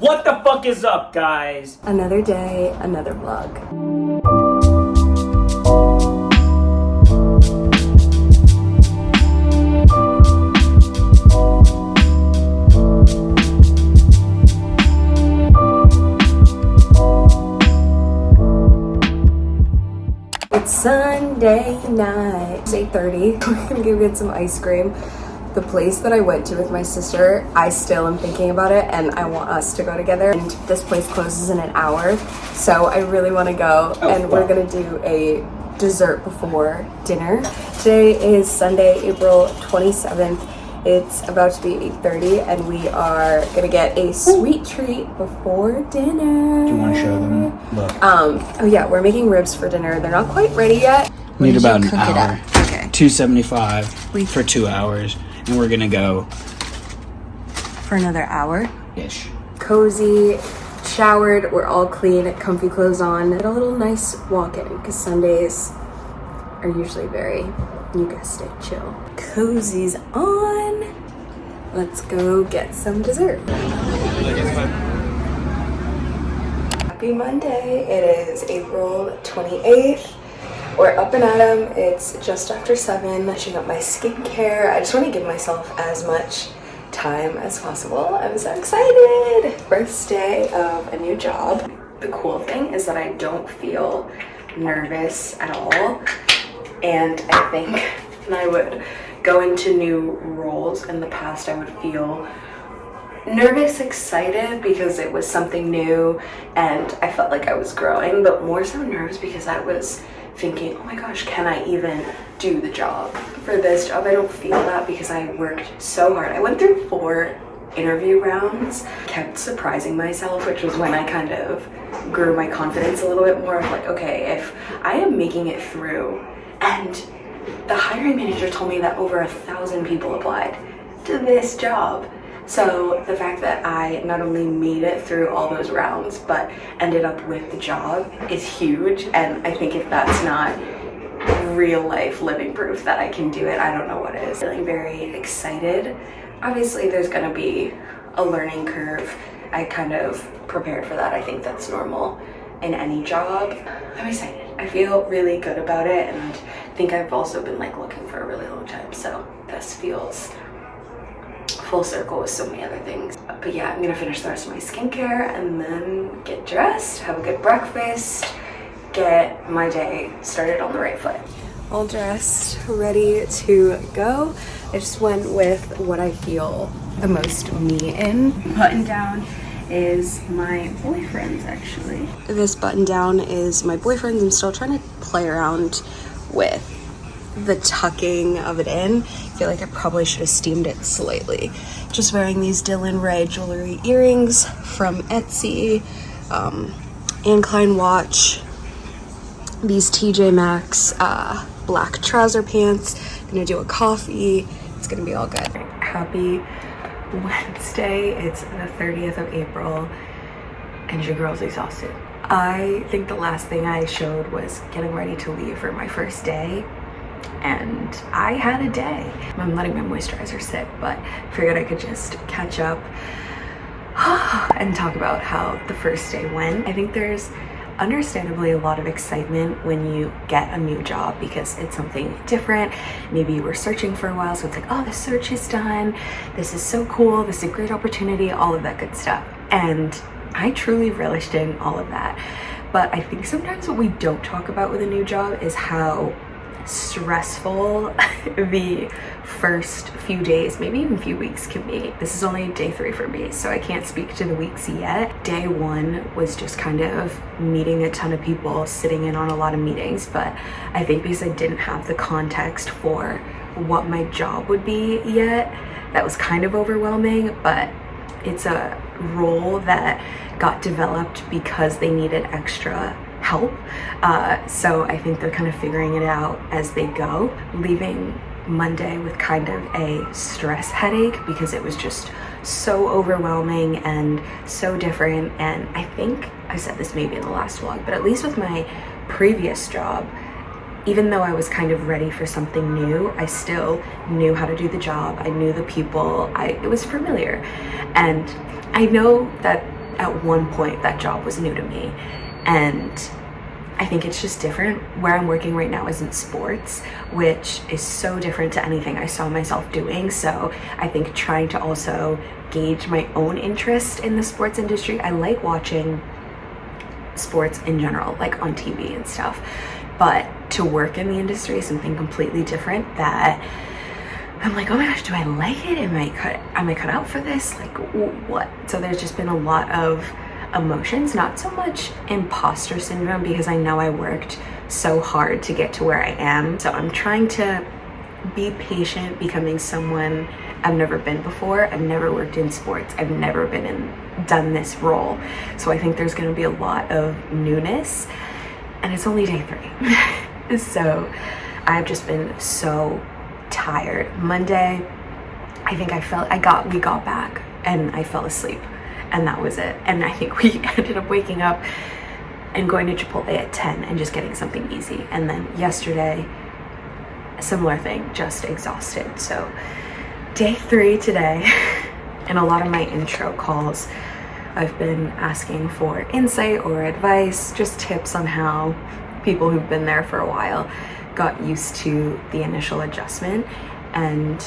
What the fuck is up, guys? Another day, another vlog. It's Sunday night. It's 8:30. We're gonna go get some ice cream. The place that I went to with my sister, I still am thinking about it and I want us to go together. And this place closes in an hour, so I really want to go. We're gonna do a dessert before dinner. Today is Sunday, April 27th. It's about to be 8:30 and we are gonna get a sweet treat before dinner. Do you want to show them? Look. Oh yeah, we're making ribs for dinner. They're not quite ready yet. Need about an hour. Okay. $2.75 for 2 hours. And we're gonna go For another hour. ish. Cozy, showered, we're all clean, comfy clothes on. Get a little nice walk in because Sundays are usually very, you guessed it, chill. Cozy's on. Let's go get some dessert. Happy Monday. It is April 28th. We're up and at 'em. It's just after 7. Finishing up my skincare. I just want to give myself as much time as possible. I'm so excited. First day of a new job. The cool thing is that I don't feel nervous at all. And I think when I would go into new roles in the past, I would feel nervous, excited because it was something new and I felt like I was growing, but more so nervous because I was thinking, oh my gosh, can I even do the job? For this job, I don't feel that because I worked so hard. I went through 4 interview rounds, kept surprising myself, which was when I kind of grew my confidence a little bit more of like, okay, if I am making it through, and the hiring manager told me that over 1,000 people applied to this job. So the fact that I not only made it through all those rounds, but ended up with the job is huge. And I think if that's not real life living proof that I can do it, I don't know what is. Feeling very excited. Obviously there's gonna be a learning curve. I kind of prepared for that. I think that's normal in any job. I'm excited. I feel really good about it. And I think I've also been like looking for a really long time. So this feels full circle with so many other things. But yeah, I'm gonna finish the rest of my skincare and then get dressed, have a good breakfast, get my day started on the right foot. All dressed, ready to go. I just went with what I feel the most me in. Button down is my boyfriend's actually. This button down is my boyfriend's. I'm still trying to play around with the tucking of it in. I feel like I probably should have steamed it slightly. Just wearing these Dylan Ray jewelry earrings from Etsy, Klein watch, these TJ Maxx black trouser pants. Gonna do a coffee. It's gonna be all good. Happy Wednesday. It's the 30th of April and your girl's exhausted. I think the last thing I showed was getting ready to leave for my first day. And I had a day. I'm letting my moisturizer sit, but figured I could just catch up and talk about how the first day went. I think there's understandably a lot of excitement when you get a new job because it's something different. Maybe you were searching for a while, so it's like, oh, the search is done. This is so cool. This is a great opportunity, all of that good stuff. And I truly relished in all of that. But I think sometimes what we don't talk about with a new job is how stressful the first few days, maybe even few weeks can be. This is only day 3 for me, so I can't speak to the weeks yet. Day 1 was just kind of meeting a ton of people, sitting in on a lot of meetings, but I think because I didn't have the context for what my job would be yet, that was kind of overwhelming. But it's a role that got developed because they needed extra help, so I think they're kind of figuring it out as they go. Leaving Monday with kind of a stress headache because it was just so overwhelming and so different. And I think I said this maybe in the last vlog, but at least with my previous job, even though I was kind of ready for something new, I still knew how to do the job. I knew the people. It was familiar. And I know that at one point that job was new to me, and I think it's just different. Where I'm working right now isn't sports, which is so different to anything I saw myself doing. So I think trying to also gauge my own interest in the sports industry. I like watching sports in general, like on TV and stuff, but to work in the industry is something completely different that I'm like, oh my gosh, do I like it? Am I cut out for this? Like, what? So there's just been a lot of emotions, not so much imposter syndrome, because I know I worked so hard to get to where I am. So I'm trying to be patient, becoming someone I've never been before. I've never worked in sports. I've never done this role. So I think there's going to be a lot of newness, and it's only day 3. So I've just been so tired. Monday, I think we got back and I fell asleep, and that was it. And I think we ended up waking up and going to Chipotle at 10 and just getting something easy. And then yesterday, a similar thing, just exhausted. So day 3 today. And a lot of my intro calls, I've been asking for insight or advice, just tips on how people who've been there for a while got used to the initial adjustment. And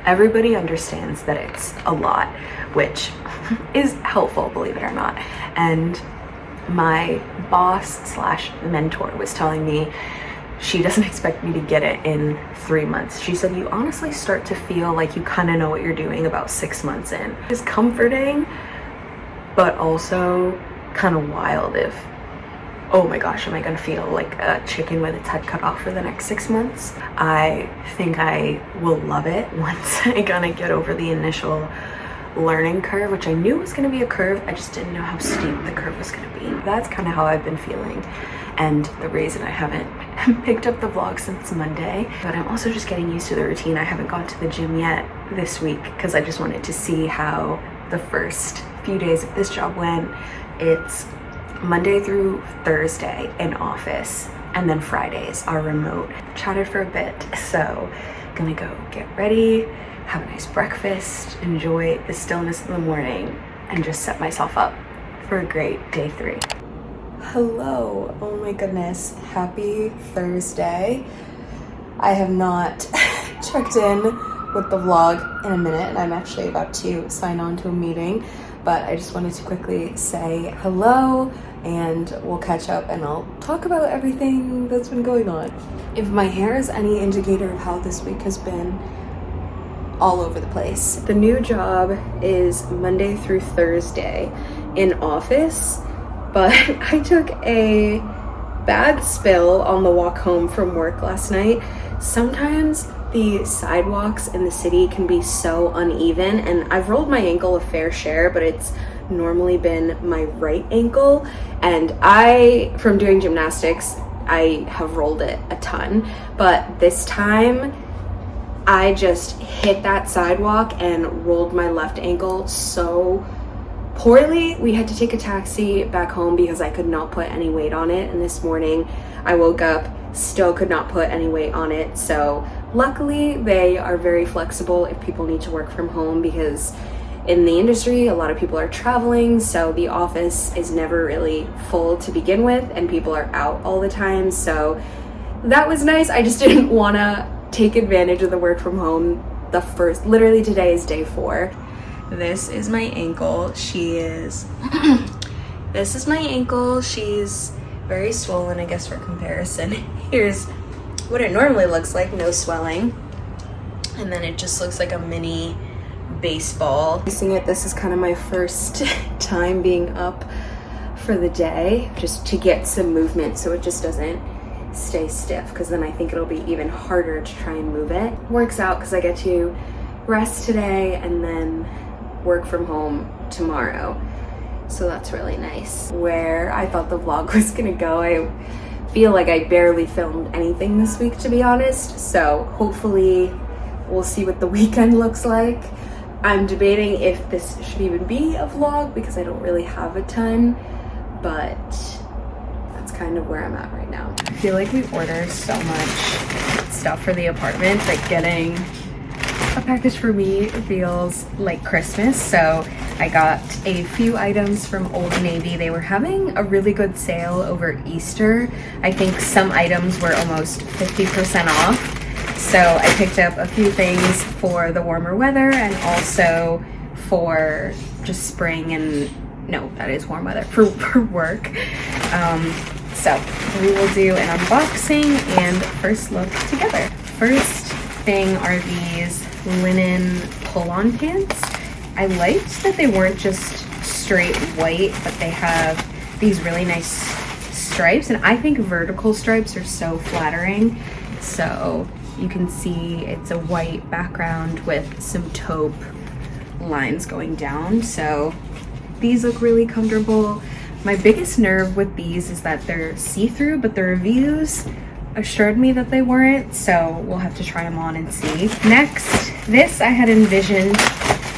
everybody understands that it's a lot, which is helpful, believe it or not. And my boss / mentor was telling me she doesn't expect me to get it in 3 months. She said, you honestly start to feel like you kind of know what you're doing about 6 months in. It's comforting, but also kind of wild if, oh my gosh, am I gonna feel like a chicken with its head cut off for the next 6 months? I think I will love it once I kind of get over the initial learning curve, which I knew was gonna be a curve. I just didn't know how steep the curve was gonna be. That's kind of how I've been feeling, and the reason I haven't picked up the vlog since Monday. But I'm also just getting used to the routine. I haven't gone to the gym yet this week because I just wanted to see how the first few days of this job went. It's Monday through Thursday in office, and then Fridays are remote. Chatted for a bit, so gonna go get ready, have a nice breakfast, enjoy the stillness of the morning, and just set myself up for a great day 3. Hello, oh my goodness, happy Thursday. I have not checked in with the vlog in a minute, and I'm actually about to sign on to a meeting, but I just wanted to quickly say hello, and we'll catch up and I'll talk about everything that's been going on. If my hair is any indicator of how this week has been, all over the place. The new job is Monday through Thursday in office, but I took a bad spill on the walk home from work last night. Sometimes the sidewalks in the city can be so uneven, and I've rolled my ankle a fair share, but it's normally been my right ankle, and from doing gymnastics, I have rolled it a ton, but this time I just hit that sidewalk and rolled my left ankle so poorly. We had to take a taxi back home because I could not put any weight on it, and this morning I woke up, still could not put any weight on it. So luckily they are very flexible if people need to work from home, because in the industry a lot of people are traveling, so the office is never really full to begin with and people are out all the time. So that was nice. I just didn't want to take advantage of the work from home. Literally today is day 4. This is my ankle. This is my ankle. She's very swollen, I guess, for comparison. Here's what it normally looks like, no swelling. And then it just looks like a mini baseball. This is kind of my first time being up for the day, just to get some movement so it just doesn't stay stiff, because then I think it'll be even harder to try and move it. Works out because I get to rest today and then work from home tomorrow, so that's really nice. Where I thought the vlog was gonna go, I feel like I barely filmed anything this week, to be honest, so hopefully we'll see what the weekend looks like. I'm debating if this should even be a vlog because I don't really have a ton, but that's kind of where I'm at right now. I feel like we order so much stuff for the apartment that getting a Package for me feels like Christmas, so I got a few items from Old Navy. They were having a really good sale over Easter. I think some items were almost 50% off. So I picked up a few things for the warmer weather and also for just spring and, no, that is warm weather, for work. So we will do an unboxing and first look together. First thing are these linen pull-on pants. I liked that they weren't just straight white, but they have these really nice stripes, and I think vertical stripes are so flattering. So you can see it's a white background with some taupe lines going down. So these look really comfortable. My biggest nerve with these is that they're see-through, but the reviews assured me that they weren't, so we'll have to try them on and see. Next, this I had envisioned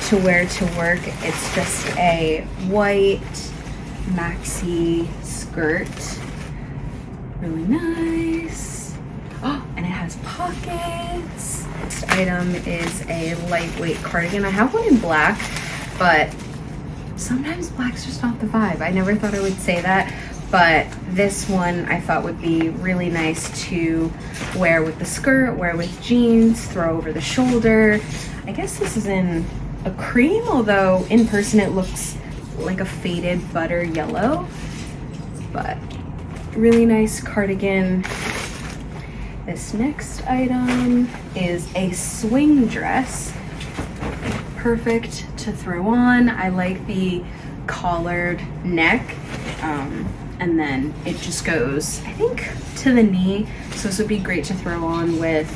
to wear to work. It's just a white maxi skirt. Really nice. Oh, and it has pockets. Next item is a lightweight cardigan. I have one in black, but sometimes black's just not the vibe. I never thought I would say that, but this one I thought would be really nice to wear with the skirt, wear with jeans, throw over the shoulder. I guess this is in a cream, although in person it looks like a faded butter yellow, but really nice cardigan. This next item is a swing dress. Perfect to throw on. I like the collared neck, and then it just goes, I think, to the knee. So this would be great to throw on with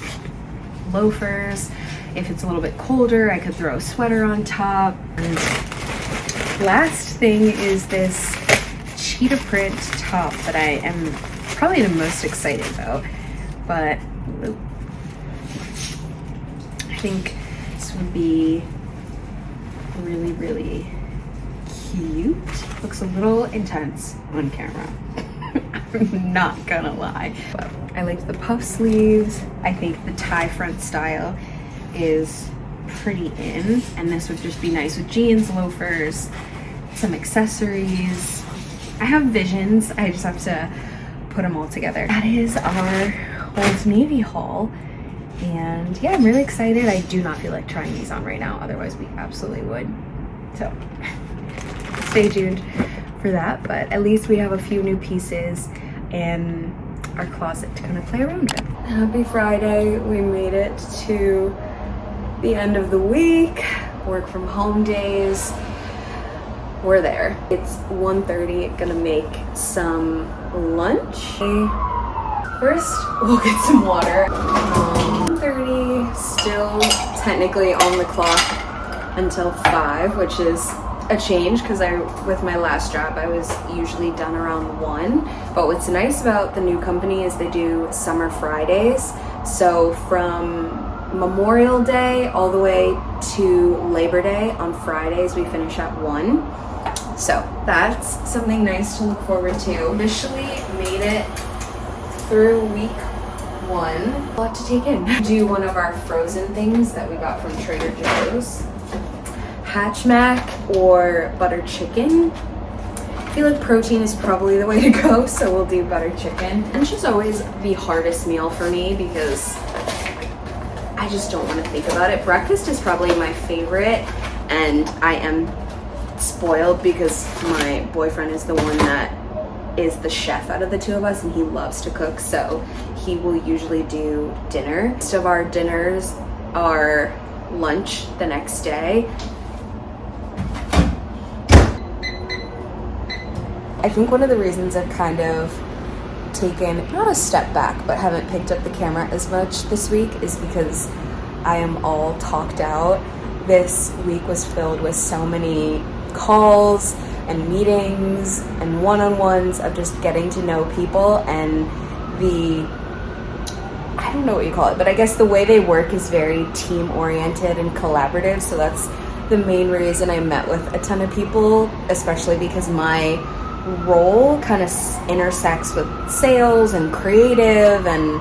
loafers. If it's a little bit colder, I could throw a sweater on top. And last thing is this cheetah print top that I am probably the most excited about. But I think this would be really, really cute. Looks a little intense on camera. I'm not gonna lie. But I like the puff sleeves. I think the tie front style is pretty in, and this would just be nice with jeans, loafers, some accessories. I have visions. I just have to put them all together. That is our Old Navy haul. And yeah, I'm really excited. I do not feel like trying these on right now, otherwise we absolutely would. So stay tuned for that, but at least we have a few new pieces in our closet to kind of play around with. Happy Friday. We made it to the end of the week. Work from home days. We're there. It's 1:30. Gonna make some lunch. First, we'll get some water. 1:30, still technically on the clock until 5, which is a change because with my last job, I was usually done around 1. But what's nice about the new company is they do summer Fridays. So from Memorial Day all the way to Labor Day on Fridays, we finish at 1. So that's something nice to look forward to. Officially made it through week 1. A lot to take in. Do one of our frozen things that we got from Trader Joe's. Hatch mac or butter chicken. I feel like protein is probably the way to go, so we'll do butter chicken. Lunch is always the hardest meal for me because I just don't want to think about it. Breakfast is probably my favorite, and I am spoiled because my boyfriend is the one that is the chef out of the two of us, and he loves to cook, so he will usually do dinner. Most of our dinners are lunch the next day. I think one of the reasons I've kind of taken, not a step back, but haven't picked up the camera as much this week is because I am all talked out. This week was filled with so many calls and meetings and one-on-ones of just getting to know people, and I don't know what you call it, but I guess the way they work is very team-oriented and collaborative, so that's the main reason I met with a ton of people, especially because my role kind of intersects with sales and creative and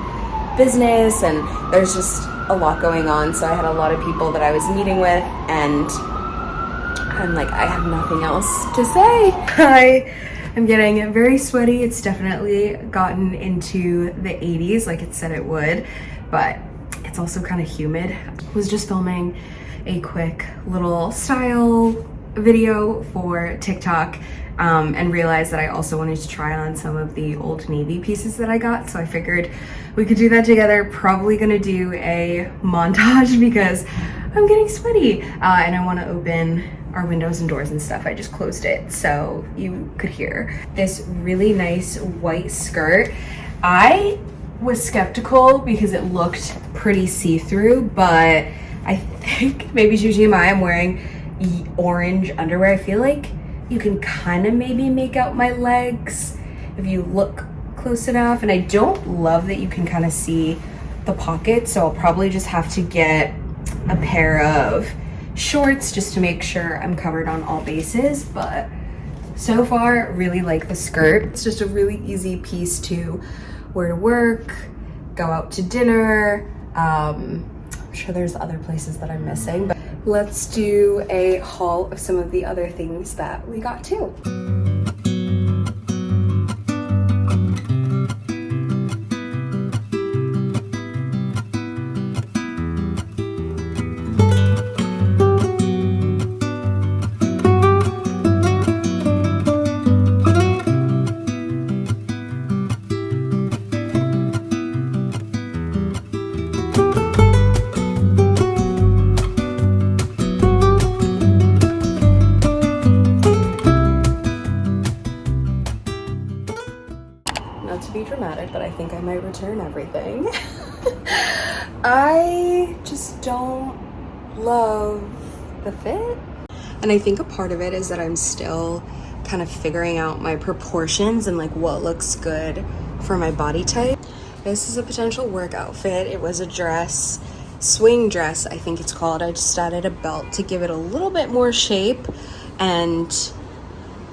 business, and there's just a lot going on, so I had a lot of people that I was meeting with, and I'm like, I have nothing else to say. I am getting very sweaty. It's definitely gotten into the 80s like it said it would, but it's also kind of humid. I was just filming a quick little style video for TikTok and realized that I also wanted to try on some of the Old Navy pieces that I got, so I figured we could do that together. Probably gonna do a montage because I'm getting sweaty and I want to open our windows and doors and stuff. I just closed it so you could hear. This really nice white skirt. I was skeptical because it looked pretty see-through, but I think maybe GGMI, I'm wearing orange underwear. I feel like you can kind of maybe make out my legs if you look close enough, and I don't love that you can kind of see the pocket, so I'll probably just have to get a pair of shorts just to make sure I'm covered on all bases. But so far, really like the skirt. It's just a really easy piece to wear to work, go out to dinner. I'm sure there's other places that I'm missing, but let's do a haul of some of the other things that we got too. But I think I might return everything. I just don't love the fit. And I think a part of it is that I'm still kind of figuring out my proportions and like what looks good for my body type. This is a potential work outfit. It was a dress, swing dress, I think it's called. I just added a belt to give it a little bit more shape, and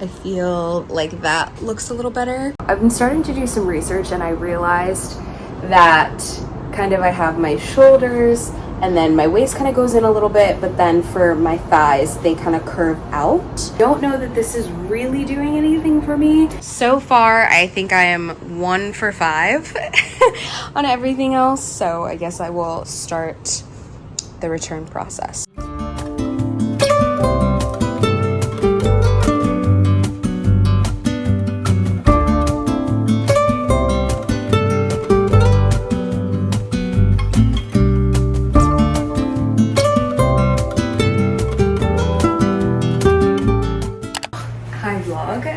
I feel like that looks a little better. I've been starting to do some research and I realized that kind of I have my shoulders and then my waist kind of goes in a little bit, but then for my thighs, they kind of curve out. Don't know that this is really doing anything for me. So far, I think I am 1 for 5 on everything else. So I guess I will start the return process.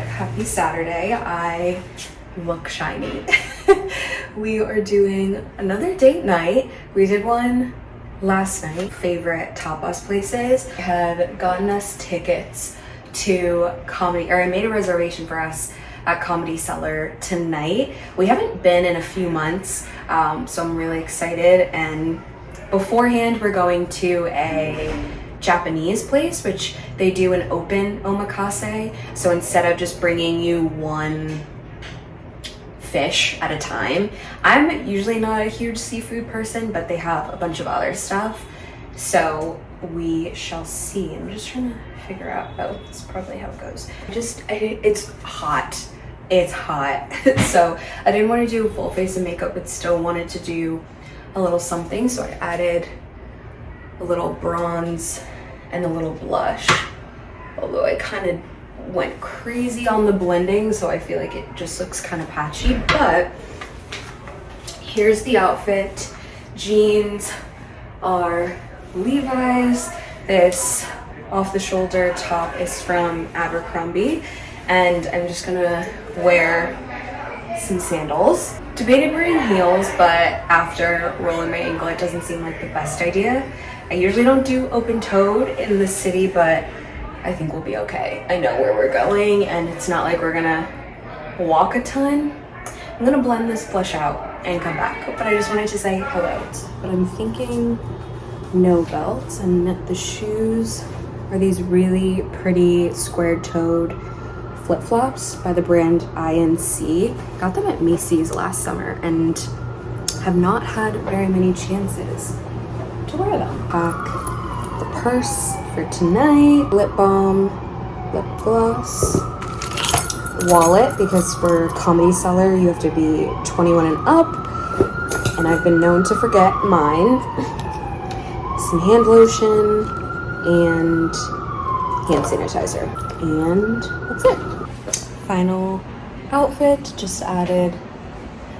Happy Saturday. I look shiny. We are doing another date night. We did one last night. Favorite tapas places. I had gotten us tickets to comedy, or I made a reservation for us at Comedy Cellar tonight. We haven't been in a few months, so I'm really excited. And beforehand, we're going to a Japanese place, which they do an open omakase. So instead of just bringing you one fish at a time, I'm usually not a huge seafood person, but they have a bunch of other stuff. So we shall see. I'm just trying to figure out, oh, that's probably how it goes. It's hot. It's hot. So I didn't want to do a full face of makeup, but still wanted to do a little something. So I added a little bronze and a little blush, although I kind of went crazy on the blending, so I feel like it just looks kind of patchy. But here's the outfit. Jeans are Levi's. This off the shoulder top is from Abercrombie, and I'm just gonna wear some sandals. Debated wearing heels, but after rolling my ankle, it doesn't seem like the best idea. I usually don't do open-toed in the city, but I think we'll be okay. I know where we're going, and it's not like we're gonna walk a ton. I'm gonna blend this blush out and come back, but I just wanted to say hello. But I'm thinking no belts, and the shoes are these really pretty square-toed flip-flops by the brand INC. Got them at Macy's last summer and have not had very many chances to wear them. Pack the purse for tonight, lip balm, lip gloss, wallet, because for Comedy Cellar you have to be 21 and up, and I've been known to forget mine, some hand lotion, and hand sanitizer, and that's it. Final outfit, just added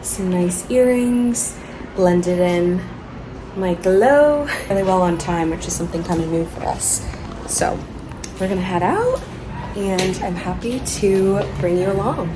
some nice earrings, blended in my glow really well on time, which is something kind of new for us. So we're gonna head out, and I'm happy to bring you along.